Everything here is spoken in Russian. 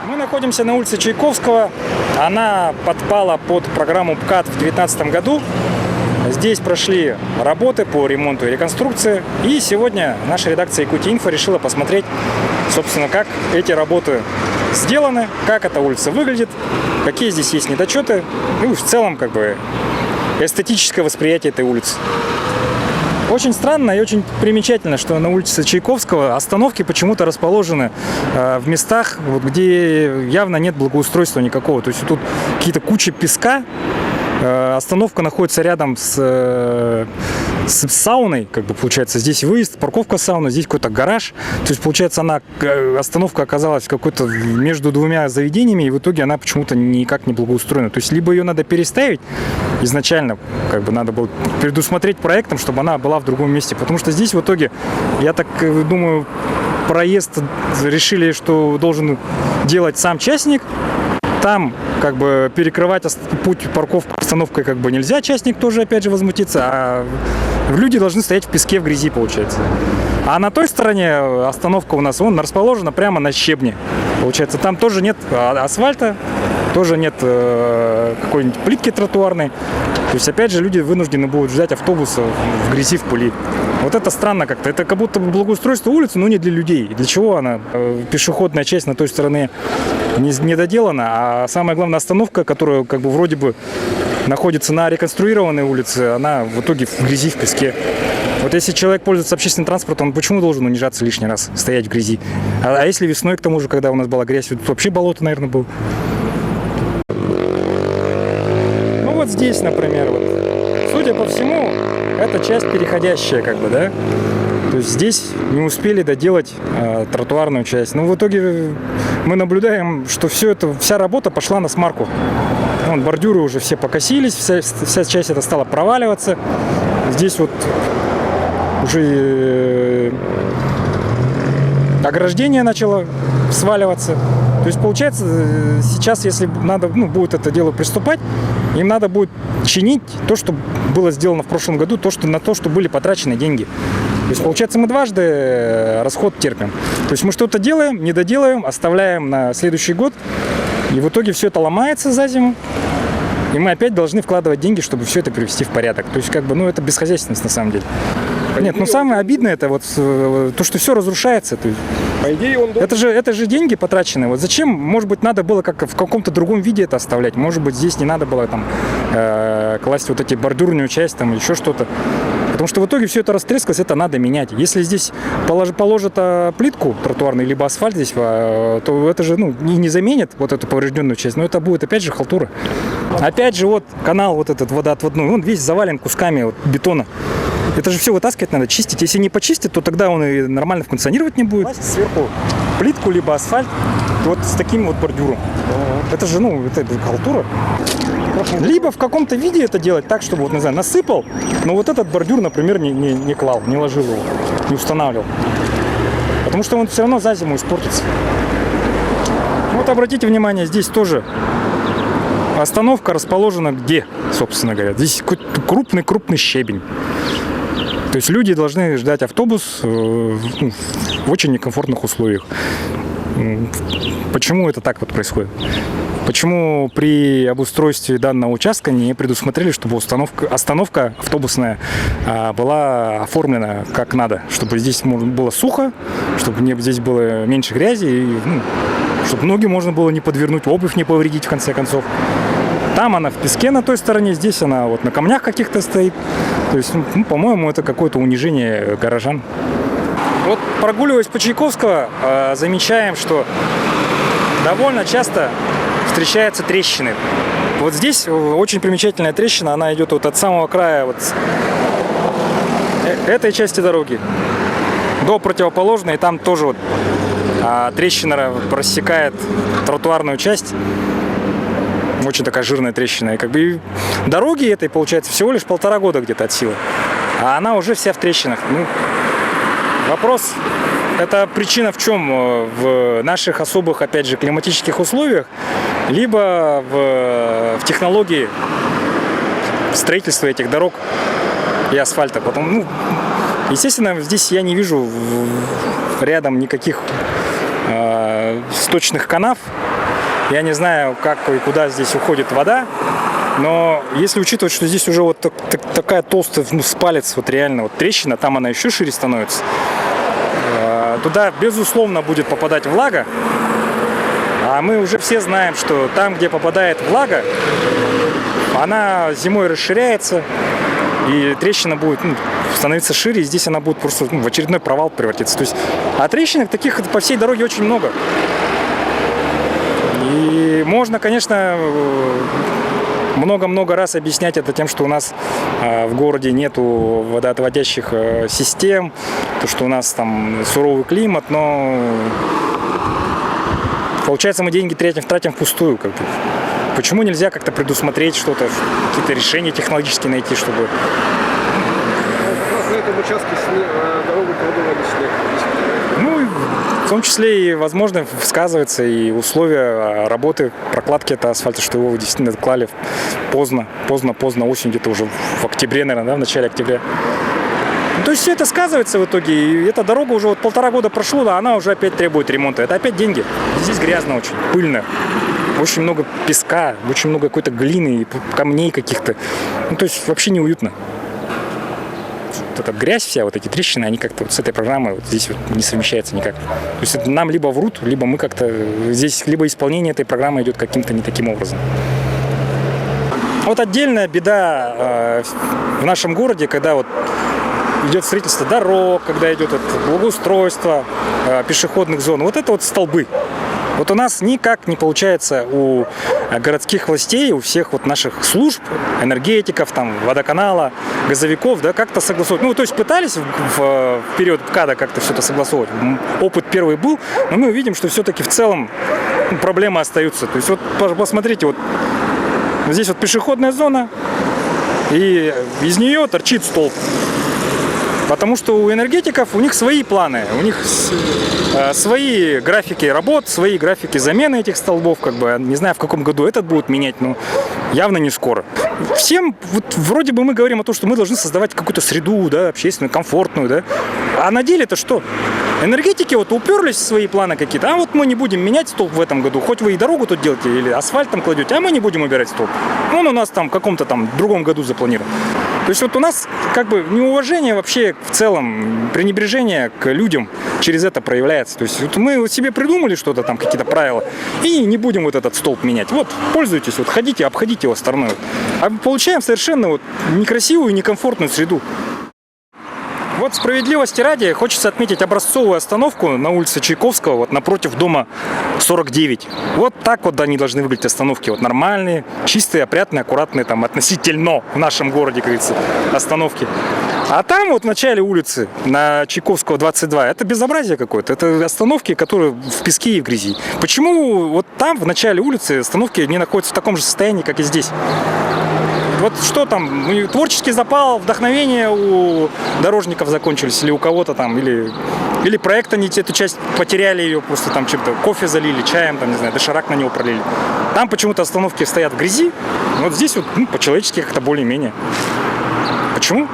Мы находимся на улице Чайковского. Она подпала под программу ПКАТ в 2019 году. Здесь прошли работы по ремонту и реконструкции. И сегодня наша редакция Якутия-Инфо решила посмотреть, собственно, как эти работы сделаны, как эта улица выглядит, какие здесь есть недочеты, и в целом эстетическое восприятие этой улицы. Очень странно и очень примечательно, что на улице Чайковского остановки почему-то расположены в местах, где явно нет благоустройства никакого. То есть тут какие-то кучи песка. Остановка находится рядом с сауной, получается. Здесь выезд, парковка сауны, здесь какой-то гараж. То есть, получается, остановка оказалась какой-то между двумя заведениями, и в итоге она почему-то никак не благоустроена. То есть, либо ее надо переставить изначально, надо было предусмотреть проектом, чтобы она была в другом месте. Потому что здесь в итоге, я так думаю, проезд решили, что должен делать сам частник. Там перекрывать путь парковку остановкой нельзя, частник тоже опять же возмутится, а люди должны стоять в песке, в грязи, получается. А на той стороне остановка у нас расположена прямо на щебне, получается. Там тоже нет асфальта, тоже нет какой-нибудь плитки тротуарной. То есть, опять же, люди вынуждены будут ждать автобуса в грязи, в пыли. Вот это странно как-то. Это как будто благоустройство улицы, но не для людей. Для чего она? Пешеходная часть на той стороне не доделана, а самое главное, остановка, которая вроде бы находится на реконструированной улице, она в итоге в грязи, в песке. Вот если человек пользуется общественным транспортом, он почему должен унижаться лишний раз, стоять в грязи? А если весной, к тому же, когда у нас была грязь, тут вообще болото, наверное, было. Ну вот здесь, например, судя по всему, это часть переходящая, да? То есть здесь не успели доделать тротуарную часть. Но в итоге мы наблюдаем, что вся работа пошла на смарку. Бордюры уже все покосились, вся часть эта стала проваливаться. Здесь уже ограждение начало сваливаться. То есть, получается, сейчас, если надо будет это дело приступать, им надо будет чинить то, что было сделано в прошлом году, на то, что были потрачены деньги. То есть, получается, мы дважды расход терпим. То есть мы что-то делаем, не доделаем, оставляем на следующий год, и в итоге все это ломается за зиму, и мы опять должны вкладывать деньги, чтобы все это привести в порядок. То есть, это бесхозяйственность на самом деле. Нет, самое обидное это то, что все разрушается. То есть, по идее, это же деньги потраченные. Зачем? Может быть, надо было в каком-то другом виде это оставлять. Может быть, здесь не надо было класть эти бордюрную часть, еще что-то. Потому что в итоге все это растрескалось, это надо менять. Если здесь положат плитку тротуарную, либо асфальт здесь, то это же не заменит эту поврежденную часть, но это будет опять же халтура. Опять же канал этот водоотводной, он весь завален кусками бетона. Это же все вытаскивать надо, чистить. Если не почистить, то тогда он и нормально функционировать не будет. Сверху плитку, либо асфальт, с таким бордюром. Это же, это халтура. Либо в каком-то виде это делать так, чтобы, насыпал, но этот бордюр, например, не клал, не ложил его, не устанавливал. Потому что он все равно за зиму испортится. Обратите внимание, здесь тоже остановка расположена где, собственно говоря. Здесь крупный щебень. То есть люди должны ждать автобус в очень некомфортных условиях. Почему это так происходит? Почему при обустройстве данного участка не предусмотрели, чтобы остановка автобусная была оформлена как надо? Чтобы здесь было сухо, чтобы здесь было меньше грязи, и, чтобы ноги можно было не подвернуть, обувь не повредить в конце концов. Там она в песке на той стороне, здесь она на камнях каких-то стоит. То есть, по-моему, это какое-то унижение горожан. Прогуливаясь по Чайковского, замечаем, что довольно часто встречаются трещины. Здесь очень примечательная трещина, она идет от самого края этой части дороги до противоположной, и там тоже трещина рассекает тротуарную часть. Очень такая жирная трещина. И дороги этой, получается, всего лишь 1,5 года где-то от силы. А она уже вся в трещинах. Вопрос, это причина в чем? В наших особых, опять же, климатических условиях, либо в технологии строительства этих дорог и асфальта. Потом, естественно, здесь я не вижу рядом никаких сточных канав, Я не знаю, как и куда здесь уходит вода, но если учитывать, что здесь уже вот такая толстая, ну, с палец, вот реально вот трещина, там она еще шире становится, туда, безусловно, будет попадать влага. А мы уже все знаем, что там, где попадает влага, она зимой расширяется, и трещина будет становиться шире, и здесь она будет просто в очередной провал превратиться. То есть, а трещинок таких по всей дороге очень много. И можно, конечно, много-много раз объяснять это тем, что у нас в городе нету водоотводящих систем, то, что у нас там суровый климат, но получается, мы деньги тратим впустую. Как бы. Почему нельзя как-то предусмотреть что-то, какие-то решения технологические найти, чтобы... На этом участке дорогу продували снег. Ну, в том числе и, возможно, сказывается и условия работы, прокладки этого асфальта, что его действительно клали поздно, осенью, где-то уже в октябре, наверное, да, в начале октября. То есть все это сказывается в итоге, и эта дорога уже вот 1,5 года прошло, а она уже опять требует ремонта. Это опять деньги. Здесь грязно очень, пыльно. Очень много песка, очень много какой-то глины, камней каких-то. Ну, то есть вообще неуютно. Вот эта грязь вся, вот эти трещины, они как-то вот с этой программой вот здесь вот не совмещаются никак. То есть это нам либо врут, либо мы как-то... Здесь либо исполнение этой программы идет каким-то не таким образом. Вот отдельная беда в нашем городе, когда вот идет строительство дорог, когда идет благоустройство пешеходных зон, вот это вот столбы. Вот у нас никак не получается у городских властей, у всех вот наших служб, энергетиков, там, водоканала, газовиков, да, как-то согласовать. Ну, то есть пытались в период МКАДа как-то все это согласовывать. Опыт первый был, но мы увидим, что все-таки в целом проблемы остаются. То есть вот посмотрите, вот здесь вот пешеходная зона, и из нее торчит столб. Потому что у энергетиков, у них свои планы, у них свои графики работ, свои графики замены этих столбов, как бы, не знаю, в каком году этот будут менять, но явно не скоро. Всем, вот, вроде бы мы говорим о том, что мы должны создавать какую-то среду, да, общественную, комфортную, да, а на деле это что? Энергетики вот уперлись в свои планы какие-то, а вот мы не будем менять столб в этом году, хоть вы и дорогу тут делаете, или асфальт там кладете, а мы не будем убирать столб. Он у нас там в каком-то там другом году запланирован. То есть вот у нас как бы неуважение вообще в целом, пренебрежение к людям через это проявляется. То есть вот мы вот себе придумали что-то там, какие-то правила, и не будем вот этот столб менять. Вот, пользуйтесь, вот ходите, обходите его стороной. А получаем совершенно вот некрасивую, некомфортную среду. Вот справедливости ради хочется отметить образцовую остановку на улице Чайковского, вот напротив дома 49. Вот так вот они должны выглядеть остановки. Вот нормальные, чистые, опрятные, аккуратные, там относительно в нашем городе, как говорится, остановки. А там вот в начале улицы, на Чайковского 22, это безобразие какое-то. Это остановки, которые в песке и в грязи. Почему вот там, в начале улицы, остановки не находятся в таком же состоянии, как и здесь? Вот что там, творческий запал, вдохновение у дорожников закончились, или у кого-то там, или проект они эту часть потеряли, ее просто там чем-то кофе залили, чаем, там, не знаю, доширак на него пролили. Там почему-то остановки стоят в грязи, вот здесь вот по-человечески как-то более-менее. Почему?